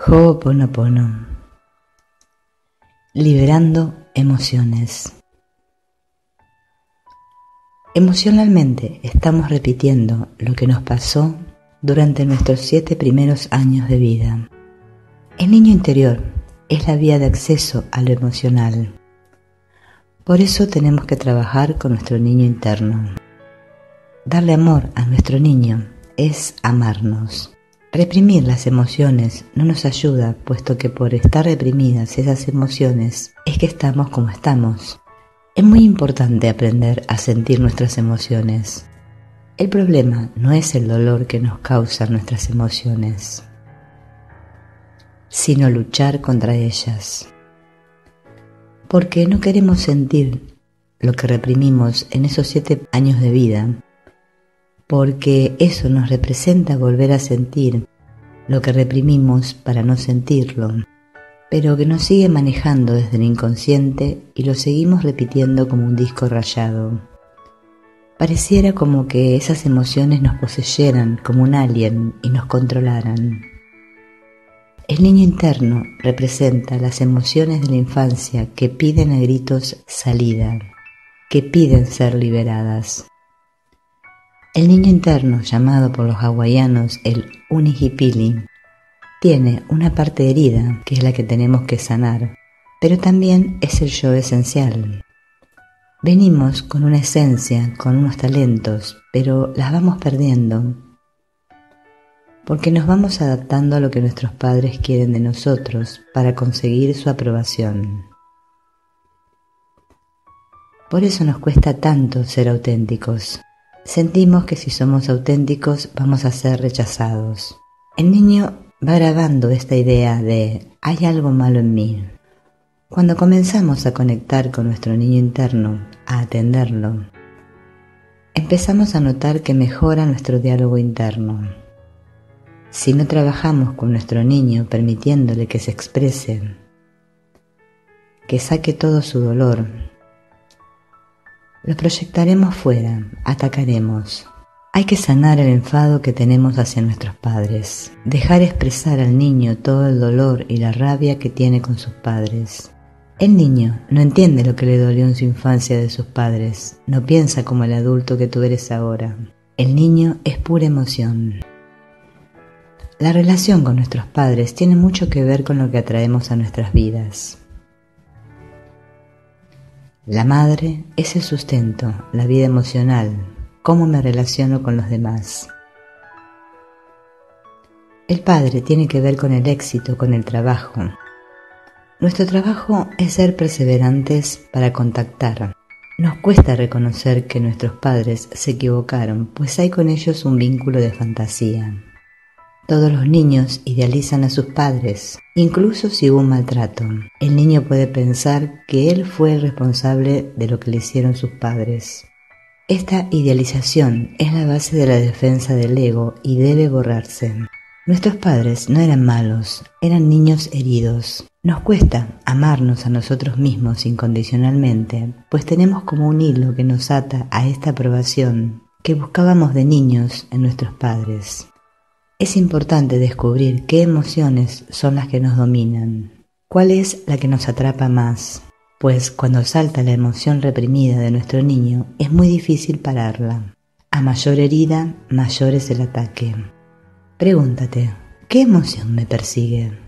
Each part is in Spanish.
Ho'oponopono. Liberando emociones. Emocionalmente estamos repitiendo lo que nos pasó durante nuestros 7 primeros años de vida. El niño interior es la vía de acceso a lo emocional. Por eso tenemos que trabajar con nuestro niño interno. Darle amor a nuestro niño es amarnos. Reprimir las emociones no nos ayuda, puesto que por estar reprimidas esas emociones es que estamos como estamos. Es muy importante aprender a sentir nuestras emociones. El problema no es el dolor que nos causan nuestras emociones, sino luchar contra ellas. Porque no queremos sentir lo que reprimimos en esos 7 años de vida, porque eso nos representa volver a sentir lo que reprimimos para no sentirlo, pero que nos sigue manejando desde el inconsciente y lo seguimos repitiendo como un disco rayado. Pareciera como que esas emociones nos poseyeran como un alien y nos controlaran. El niño interno representa las emociones de la infancia que piden a gritos salida, que piden ser liberadas. El niño interno, llamado por los hawaianos el unihipili, tiene una parte herida que es la que tenemos que sanar, pero también es el yo esencial. Venimos con una esencia, con unos talentos, pero las vamos perdiendo, porque nos vamos adaptando a lo que nuestros padres quieren de nosotros para conseguir su aprobación. Por eso nos cuesta tanto ser auténticos. Sentimos que si somos auténticos vamos a ser rechazados. El niño va grabando esta idea de hay algo malo en mí. Cuando comenzamos a conectar con nuestro niño interno, a atenderlo, empezamos a notar que mejora nuestro diálogo interno. Si no trabajamos con nuestro niño permitiéndole que se exprese, que saque todo su dolor, lo proyectaremos fuera, atacaremos. Hay que sanar el enfado que tenemos hacia nuestros padres, dejar expresar al niño todo el dolor y la rabia que tiene con sus padres. El niño no entiende lo que le dolió en su infancia de sus padres, no piensa como el adulto que tú eres ahora. El niño es pura emoción. La relación con nuestros padres tiene mucho que ver con lo que atraemos a nuestras vidas. La madre es el sustento, la vida emocional, cómo me relaciono con los demás. El padre tiene que ver con el éxito, con el trabajo. Nuestro trabajo es ser perseverantes para contactar. Nos cuesta reconocer que nuestros padres se equivocaron, pues hay con ellos un vínculo de fantasía. Todos los niños idealizan a sus padres, incluso si hubo un maltrato. El niño puede pensar que él fue el responsable de lo que le hicieron sus padres. Esta idealización es la base de la defensa del ego y debe borrarse. Nuestros padres no eran malos, eran niños heridos. Nos cuesta amarnos a nosotros mismos incondicionalmente, pues tenemos como un hilo que nos ata a esta aprobación que buscábamos de niños en nuestros padres. Es importante descubrir qué emociones son las que nos dominan, cuál es la que nos atrapa más, pues cuando salta la emoción reprimida de nuestro niño es muy difícil pararla. A mayor herida, mayor es el ataque. Pregúntate, ¿qué emoción me persigue?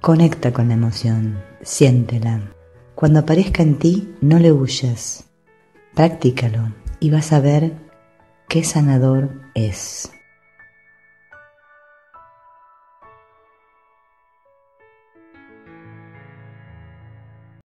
Conecta con la emoción, siéntela. Cuando aparezca en ti, no le huyas. Practícalo y vas a ver qué sanador es.